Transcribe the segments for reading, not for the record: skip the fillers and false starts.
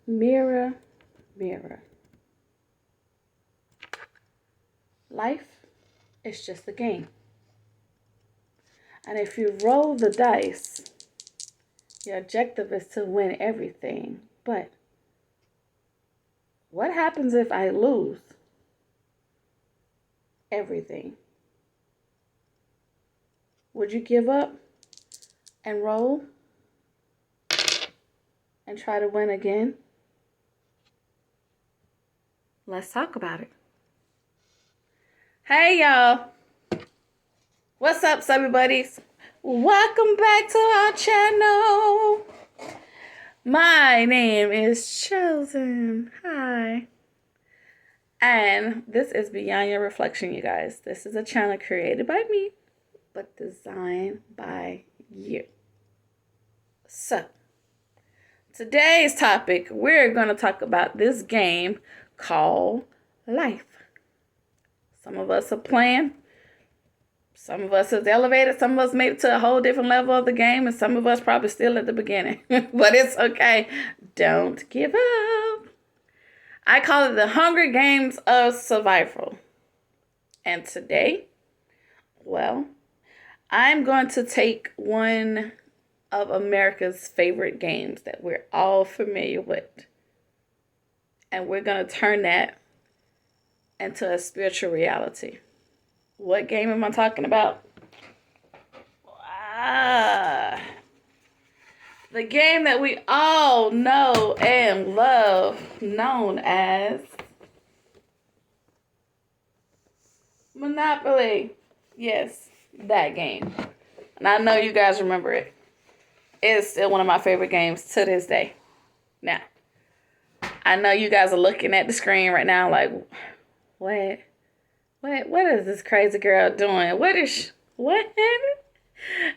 Mirror, mirror. Life is just a game. And if you roll the dice, your objective is to win everything. But what happens if I lose everything? Would you give up and roll and try to win again? Let's talk about it. Hey, y'all. What's up, Subbie Buddies? Welcome back to our channel. My name is Chosen. Hi. And this is Beyond Your Reflection, you guys. This is a channel created by me, but designed by you. So, today's topic, we're going to talk about this game called life. Some of us are playing. Some of us has elevated. Some of us made it to a whole different level of the game. And some of us probably still at the beginning. But it's okay. Don't give up. I call it the Hunger Games of Survival. And today, well, I'm going to take one of America's favorite games that we're all familiar with. And we're going to turn that into a spiritual reality. What game am I talking about? The game that we all know and love, known as Monopoly. Yes, that game. And I know you guys remember it. It's still one of my favorite games to this day. Now, I know you guys are looking at the screen right now like, what is this crazy girl doing? What?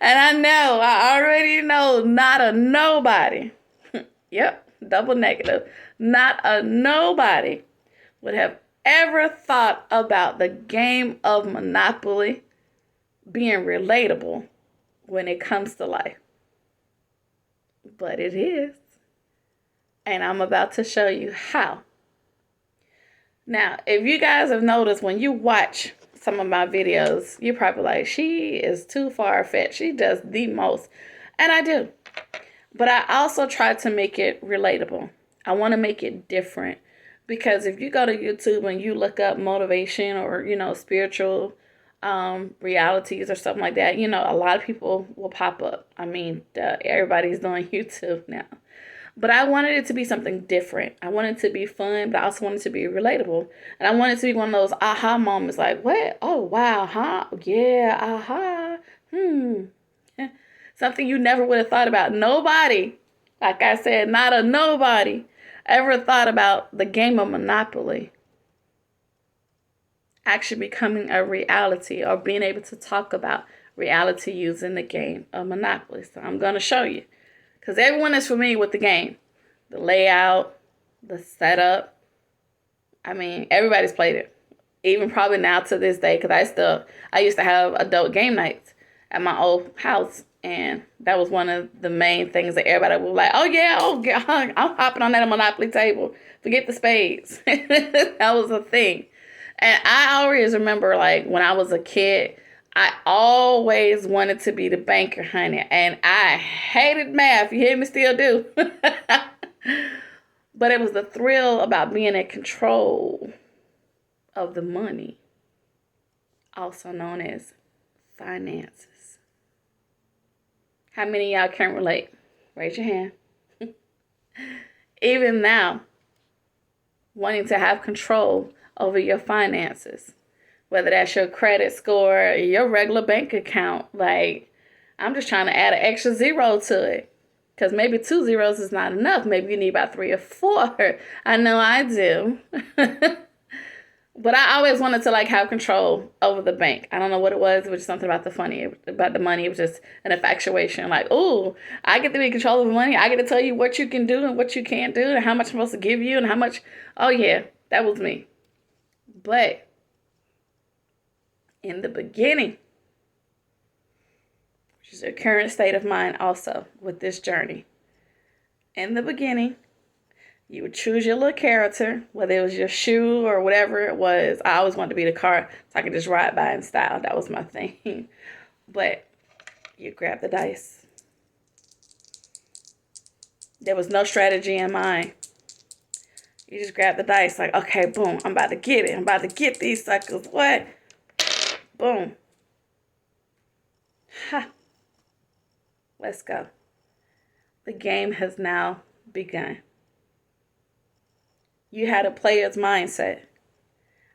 And I already know not a nobody. Yep, double negative. Not a nobody would have ever thought about the game of Monopoly being relatable when it comes to life. But it is. And I'm about to show you how. Now, if you guys have noticed, when you watch some of my videos, you're probably like, she is too far-fetched. She does the most. And I do. But I also try to make it relatable. I want to make it different. Because if you go to YouTube and you look up motivation or, spiritual realities or something like that, a lot of people will pop up. I mean, everybody's doing YouTube now. But I wanted it to be something different. I wanted it to be fun, but I also wanted it to be relatable. And I wanted it to be one of those aha moments like, what? Oh, wow, huh? Yeah, aha. Something you never would have thought about. Nobody, like I said, not a nobody, ever thought about the game of Monopoly actually becoming a reality or being able to talk about reality using the game of Monopoly. So I'm going to show you. Because everyone is familiar with the game. The layout, the setup. I mean, everybody's played it. Even probably now to this day. Because I used to have adult game nights at my old house. And that was one of the main things that everybody was like, oh yeah, I'm hopping on that Monopoly table. Forget the spades. That was a thing. And I always remember, like, when I was a kid, I always wanted to be the banker, honey. And I hated math. You hear me? Still do. But it was the thrill about being in control of the money. Also known as finances. How many of y'all can relate? Raise your hand. Even now, wanting to have control over your finances. Whether that's your credit score or your regular bank account. Like, I'm just trying to add an extra zero to it. Because maybe 2 zeros is not enough. Maybe you need about 3 or 4. I know I do. But I always wanted to, like, have control over the bank. I don't know what it was. It was just something about the money. It was just an infatuation. Like, ooh, I get to be in control of the money. I get to tell you what you can do and what you can't do. And how much I'm supposed to give you. And how much. Oh, yeah. That was me. But in the beginning, which is a current state of mind also with this journey. In the beginning, You would choose your little character, whether it was your shoe or whatever it was. I always wanted to be the car so I could just ride by in style. That was my thing. But you grab the dice. There was no strategy in mind. You just grab the dice like, okay, boom, I'm about to get it. I'm about to get these suckers. What? Boom. Ha. Let's go. The game has now begun. You had a player's mindset.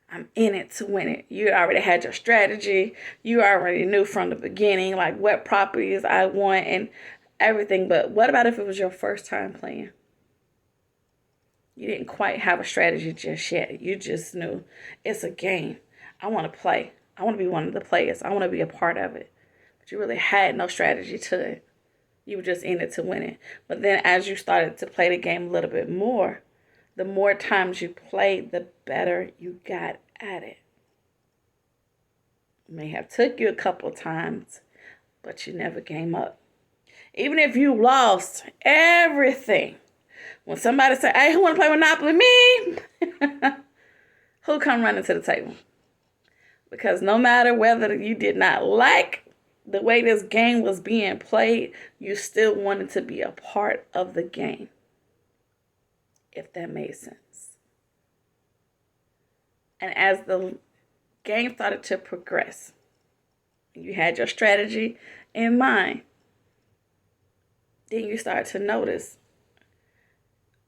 I'm in it to win it. You already had your strategy. You already knew from the beginning, like, what properties I want and everything. But what about if it was your first time playing? You didn't quite have a strategy just yet. You just knew it's a game. I want to play. I want to be one of the players. I want to be a part of it. But you really had no strategy to it. You were just in it to win it. But then as you started to play the game a little bit more, the more times you played, the better you got at it. It may have took you a couple times, but you never gave up. Even if you lost everything, when somebody said, hey, who want to play Monopoly? Me! Who come running to the table? Because no matter whether you did not like the way this game was being played, you still wanted to be a part of the game. If that made sense. And as the game started to progress, you had your strategy in mind, then you start to notice,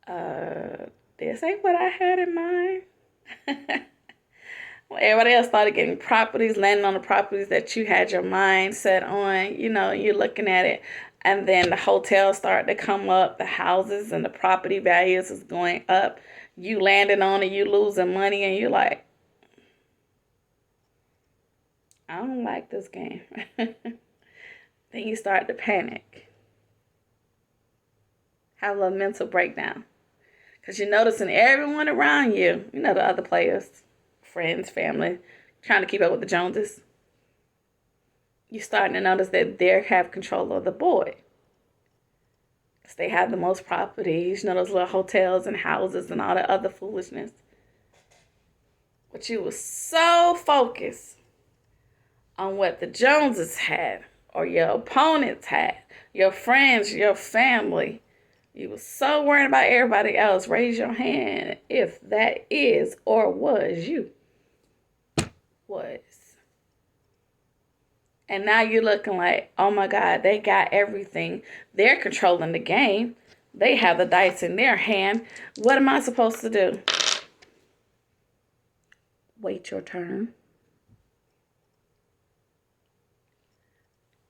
this ain't what I had in mind. Well, everybody else started getting properties, landing on the properties that you had your mind set on. You know, you're looking at it. And then the hotels start to come up. The houses and the property values is going up. You landing on it. You losing money. And you're like, I don't like this game. Then you start to panic. Have a mental breakdown. Because you're noticing everyone around you, you know, the other players, friends, family, trying to keep up with the Joneses. You're starting to notice that they have control of the board. Because they have the most properties, you know, those little hotels and houses and all the other foolishness. But you were so focused on what the Joneses had, or your opponents had, your friends, your family. You were so worried about everybody else. Raise your hand if that is or was you. Was. And now you're looking like, oh my God, they got everything. They're controlling the game. They have the dice in their hand. What am I supposed to do? Wait your turn.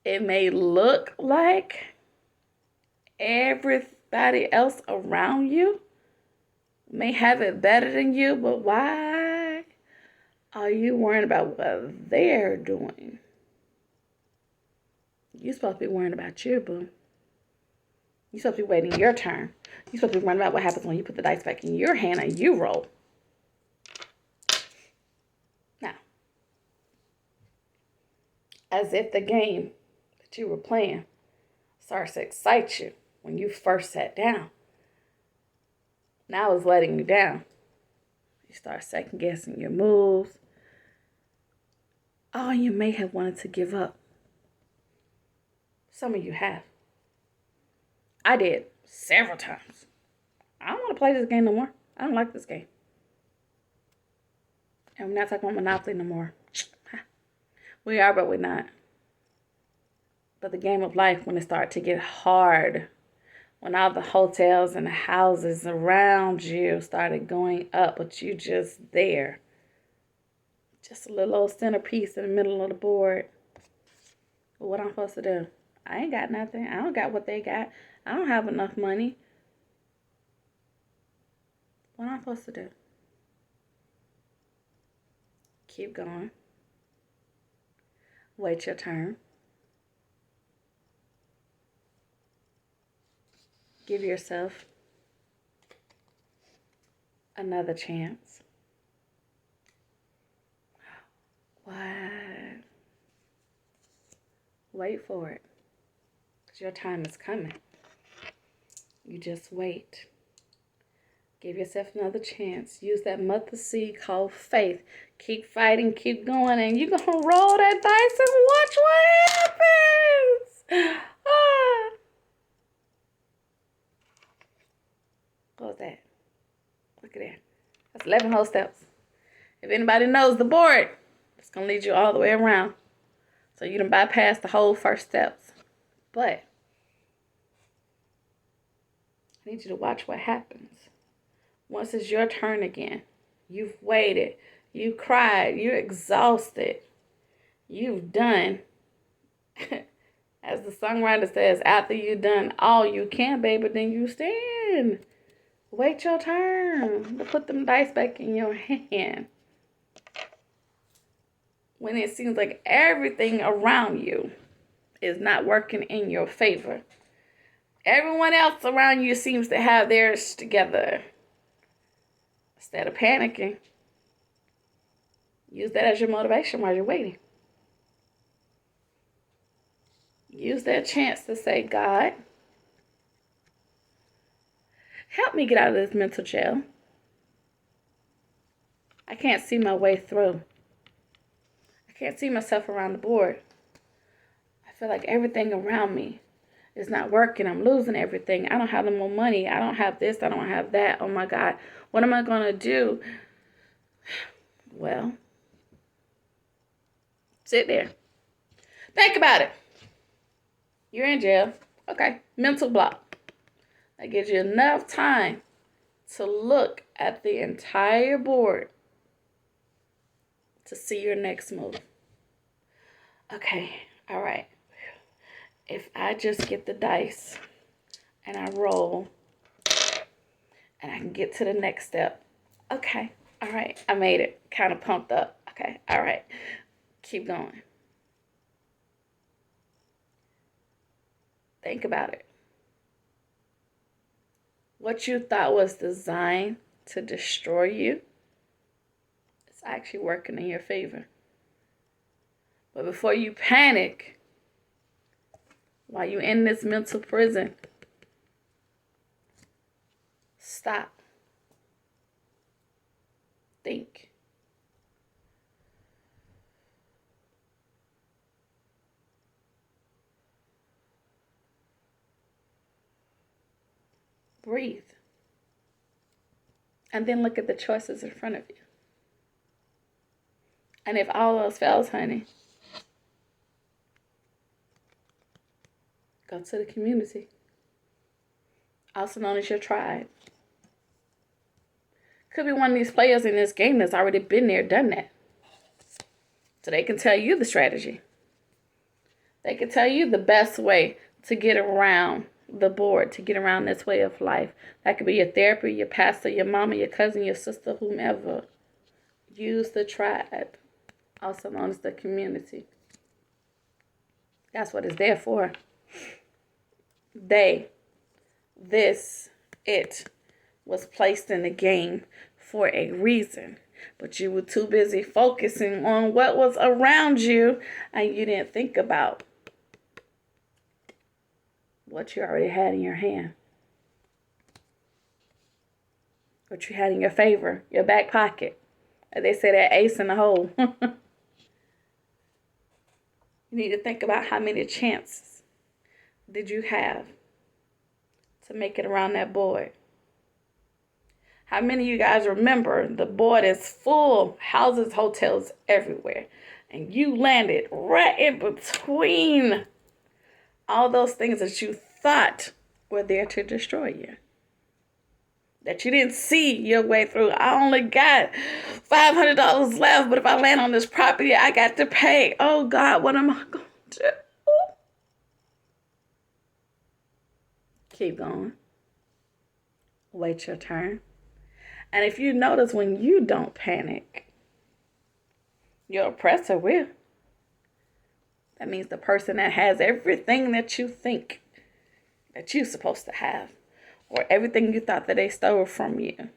It may look like everybody else around you may have it better than you, but why are you worrying about what they're doing? You're supposed to be worrying about you, boo. You're supposed to be waiting your turn. You're supposed to be worrying about what happens when you put the dice back in your hand and you roll. Now, as if the game that you were playing starts to excite you when you first sat down. Now it's letting you down. You start second guessing your moves. Oh, you may have wanted to give up. Some of you have. I did several times. I don't want to play this game no more. I don't like this game. And we're not talking about Monopoly no more. We are, but we're not. But the game of life, when it started to get hard, when all the hotels and the houses around you started going up, but you just there. Just a little old centerpiece in the middle of the board. Well, what I'm supposed to do? I ain't got nothing. I don't got what they got. I don't have enough money. What am I supposed to do? Keep going. Wait your turn. Give yourself another chance. What? Wait for it. Because your time is coming. You just wait. Give yourself another chance. Use that mustard seed called faith. Keep fighting, keep going, and you're going to roll that dice and watch what happens. Ah. What was that? Look at that. That's 11 whole steps. If anybody knows the board, it's going to lead you all the way around. So you done bypass the whole first steps. But I need you to watch what happens. Once it's your turn again, you've waited, you cried, you're exhausted, you've done, as the songwriter says, after you've done all you can, baby, then you stand. Wait your turn to put them dice back in your hand. When it seems like everything around you is not working in your favor. Everyone else around you seems to have theirs together. Instead of panicking, use that as your motivation while you're waiting. Use that chance to say, God, help me get out of this mental jail. I can't see my way through. I can't see myself around the board. I feel like everything around me is not working. I'm losing everything. I don't have no more money. I don't have this. I don't have that. Oh my God. What am I going to do? Well, sit there. Think about it. You're in jail. Okay. Mental block. That gives you enough time to look at the entire board to see your next move. Okay. All right. If I just get the dice and I roll and I can get to the next step. Okay. All right. I made it. Kind of pumped up. Okay. All right. Keep going. Think about it. What you thought was designed to destroy you is actually working in your favor. But before you panic, while you're in this mental prison, stop. Think. Breathe. And then look at the choices in front of you. And if all else fails, honey, go to the community, also known as your tribe. Could be one of these players in this game that's already been there, done that. So they can tell you the strategy. They can tell you the best way to get around the board, to get around this way of life. That could be your therapist, your pastor, your mama, your cousin, your sister, whomever. Use the tribe, also known as the community. That's what it's there for. It was placed in the game for a reason. But you were too busy focusing on what was around you, and you didn't think about what you already had in your hand. What you had in your favor, your back pocket. As they say, that ace in the hole. You need to think about how many chances did you have to make it around that board. How many of you guys remember the board is full, houses, hotels everywhere, and you landed right in between all those things that you thought were there to destroy you, that you didn't see your way through? I only got $500 left, but if I land on this property, I got to pay. Oh God, what am I going to do? Keep going. Wait your turn. And if you notice, when you don't panic, your oppressor will. That means the person that has everything that you think that you're supposed to have, or everything you thought that they stole from you.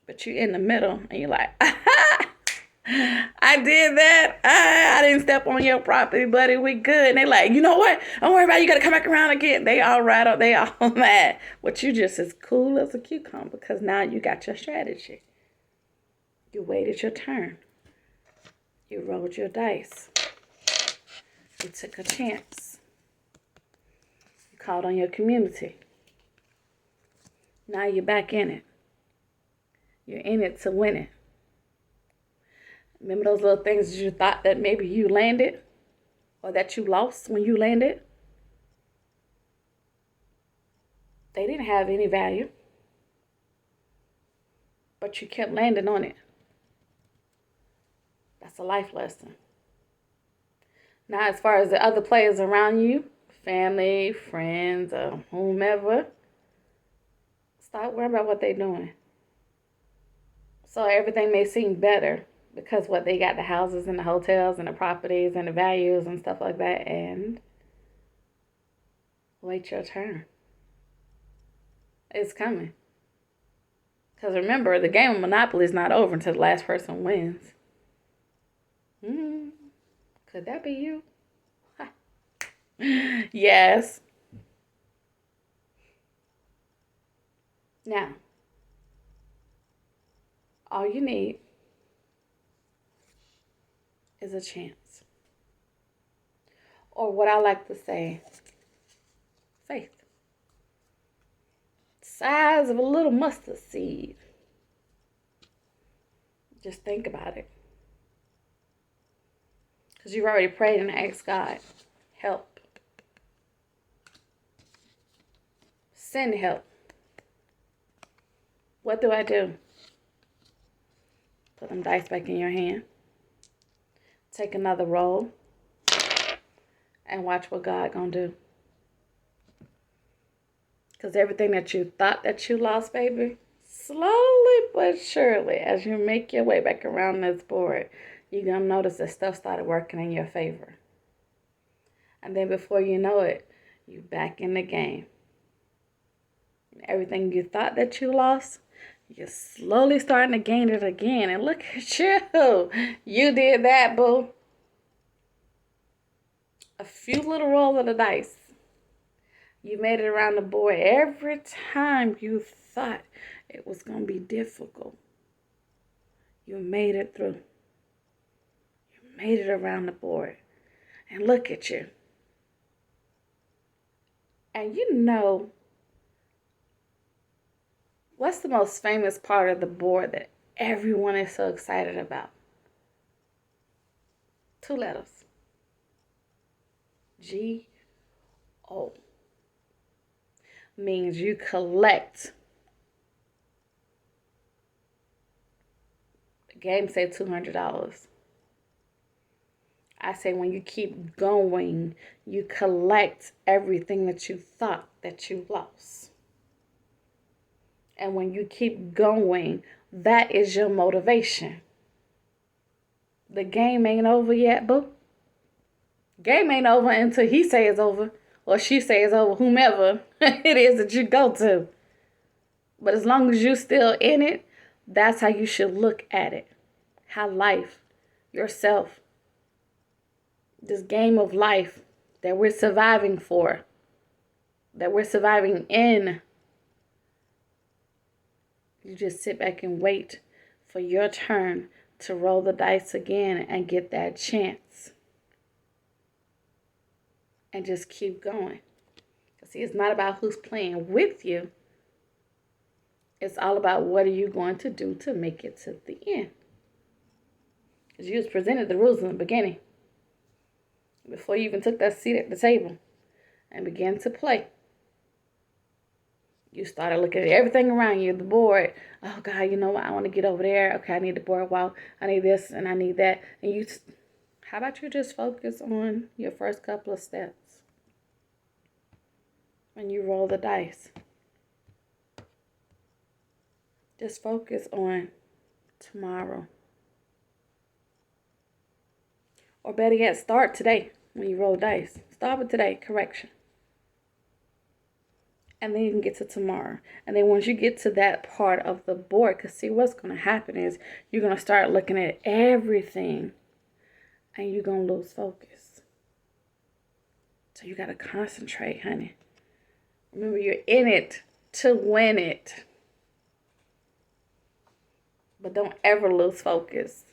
But you're in the middle and you're like, aha! I did that. I didn't step on your property, buddy. We good. And they like, you know what? Don't worry about it. You got to come back around again. They all right up. They all mad. But you just as cool as a cucumber because now you got your strategy. You waited your turn. You rolled your dice. You took a chance. You called on your community. Now you're back in it. You're in it to win it. Remember those little things that you thought that maybe you landed or that you lost when you landed? They didn't have any value, but you kept landing on it. That's a life lesson. Now, as far as the other players around you, family, friends, or whomever, stop worrying about what they're doing. So everything may seem better because what they got, the houses and the hotels and the properties and the values and stuff like that, and wait your turn. It's coming. Because remember, the game of Monopoly is not over until the last person wins. Could that be you? Yes. Now, all you need is a chance. Or what I like to say, faith. Size of a little mustard seed. Just think about it. Because you've already prayed and asked God, help. Send help. What do I do? Put them dice back in your hand. Take another roll. And watch what God gonna do. Because everything that you thought that you lost, baby, slowly but surely, as you make your way back around this board, you're going to notice that stuff started working in your favor. And then before you know it, you're back in the game. And everything you thought that you lost, you're slowly starting to gain it again. And look at you. You did that, boo. A few little rolls of the dice. You made it around the board. Every time you thought it was going to be difficult, you made it through. You made it around the board. And look at you. And you know, what's the most famous part of the board that everyone is so excited about? 2 letters. G-O. Means you collect. The game said $200. I say when you keep going, you collect everything that you thought that you lost. And when you keep going, that is your motivation. The game ain't over yet, boo. Game ain't over until he says it's over. Or she says over, whomever it is that you go to. But as long as you're still in it, that's how you should look at it. How life, yourself, this game of life that we're surviving for, that we're surviving in, you just sit back and wait for your turn to roll the dice again and get that chance. And just keep going. See, it's not about who's playing with you. It's all about what are you going to do to make it to the end. Because you was presented the rules in the beginning. Before you even took that seat at the table and began to play. You started looking at everything around you, the board. Oh, God, you know what? I want to get over there. Okay, I need the boardwalk. I need this and I need that. And you, how about you just focus on your first couple of steps? When you roll the dice, just focus on tomorrow. Or better yet, start today when you roll dice. Start with today, correction. And then you can get to tomorrow. And then once you get to that part of the board, because see, what's going to happen is you're going to start looking at everything and you're going to lose focus. So you got to concentrate, honey. Remember, you're in it to win it. But don't ever lose focus.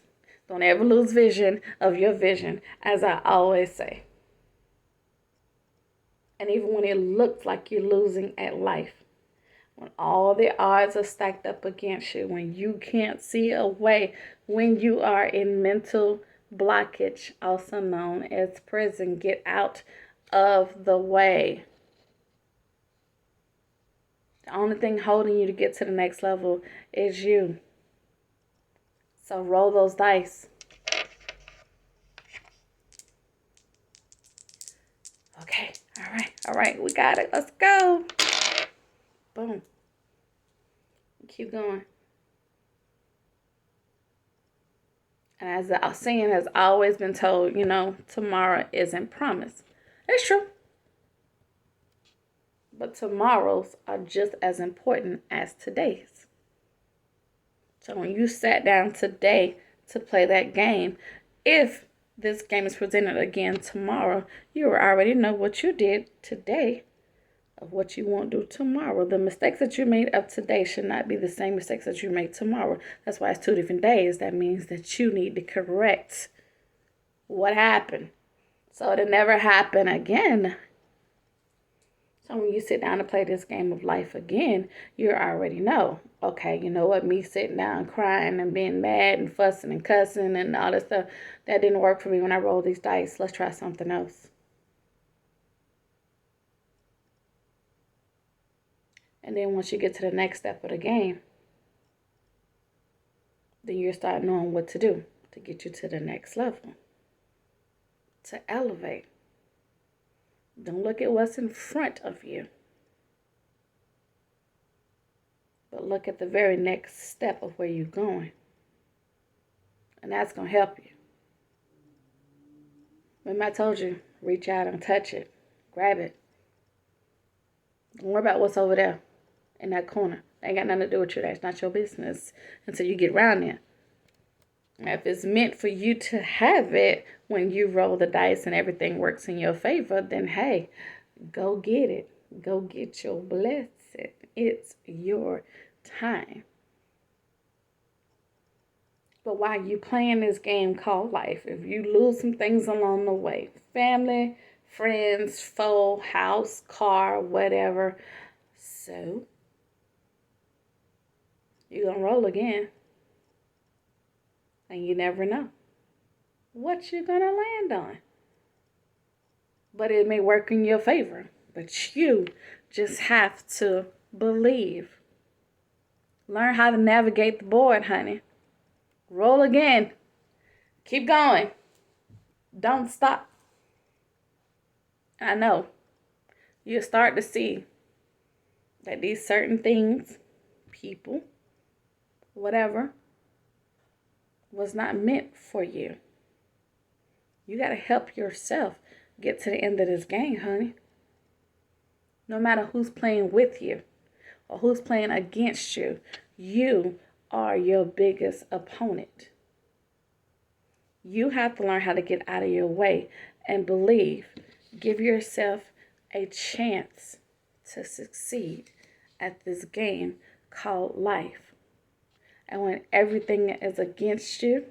Don't ever lose vision of your vision, as I always say. And even when it looks like you're losing at life, when all the odds are stacked up against you, when you can't see a way, when you are in mental blockage, also known as prison, get out of the way. The only thing holding you to get to the next level is you. So roll those dice. Okay, all right, we got it. Let's go. Boom. Keep going. And as the saying has always been told, tomorrow isn't promised. It's true. But tomorrows are just as important as today's. So when you sat down today to play that game, if this game is presented again tomorrow, you already know what you did today of what you won't do tomorrow. The mistakes that you made of today should not be the same mistakes that you make tomorrow. That's why it's 2 different days. That means that you need to correct what happened so it'll never happen again. So when you sit down to play this game of life again, you already know, okay, you know what, me sitting down crying and being mad and fussing and cussing and all this stuff, that didn't work for me when I rolled these dice. Let's try something else. And then once you get to the next step of the game, then you start knowing what to do to get you to the next level, to elevate. Don't look at what's in front of you, but look at the very next step of where you're going. And that's going to help you. Remember I told you, reach out and touch it. Grab it. Don't worry about what's over there in that corner. Ain't got nothing to do with you. That's not your business until you get around there. Now, if it's meant for you to have it when you roll the dice and everything works in your favor, then hey, go get it. Go get your blessing. It's your time. But while you playing this game called life, if you lose some things along the way, family, friends, foe, house, car, whatever, so you're going to roll again. And you never know what you're going to land on. But it may work in your favor. But you just have to believe. Learn how to navigate the board, honey. Roll again. Keep going. Don't stop. I know. You'll start to see that these certain things, people, whatever, was not meant for you. You got to help yourself get to the end of this game, honey. No matter who's playing with you or who's playing against you, you are your biggest opponent. You have to learn how to get out of your way and believe. Give yourself a chance to succeed at this game called life. And when everything is against you,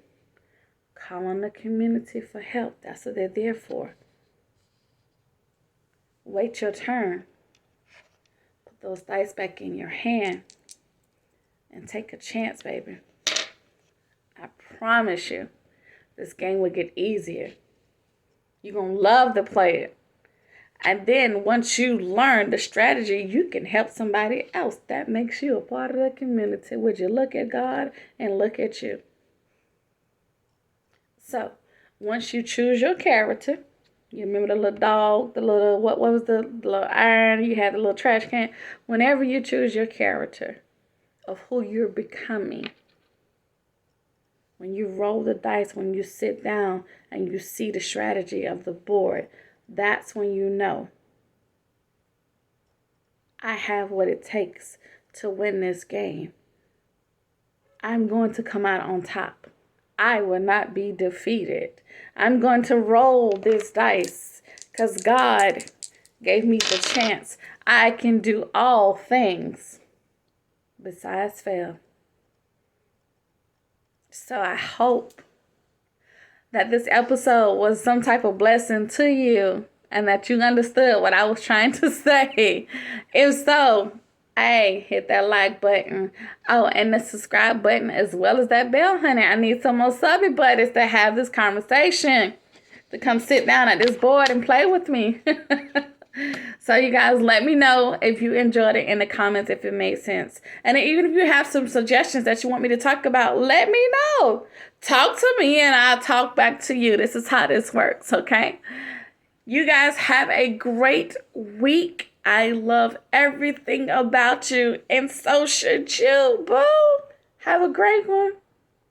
call on the community for help. That's what they're there for. Wait your turn. Put those dice back in your hand and take a chance, baby. I promise you, this game will get easier. You're going to love to play it. And then once you learn the strategy, you can help somebody else. That makes you a part of the community. Would you look at God and look at you? So, once you choose your character, you remember the little dog, the little, what was the little iron, you had the little trash can. Whenever you choose your character of who you're becoming, when you roll the dice, when you sit down and you see the strategy of the board, that's when you know I have what it takes to win this game. I'm going to come out on top. I will not be defeated. I'm going to roll this dice because God gave me the chance. I can do all things besides fail. So I hope that this episode was some type of blessing to you and that you understood what I was trying to say. If so, hey, hit that like button. Oh, and the subscribe button as well as that bell, honey. I need some more Subbie Buddies to have this conversation, to come sit down at this board and play with me. So you guys, let me know if you enjoyed it in the comments, if it made sense. And even if you have some suggestions that you want me to talk about, let me know. Talk to me and I'll talk back to you. This is how this works, okay? You guys have a great week. I love everything about you, and so should you, boo. Have a great one.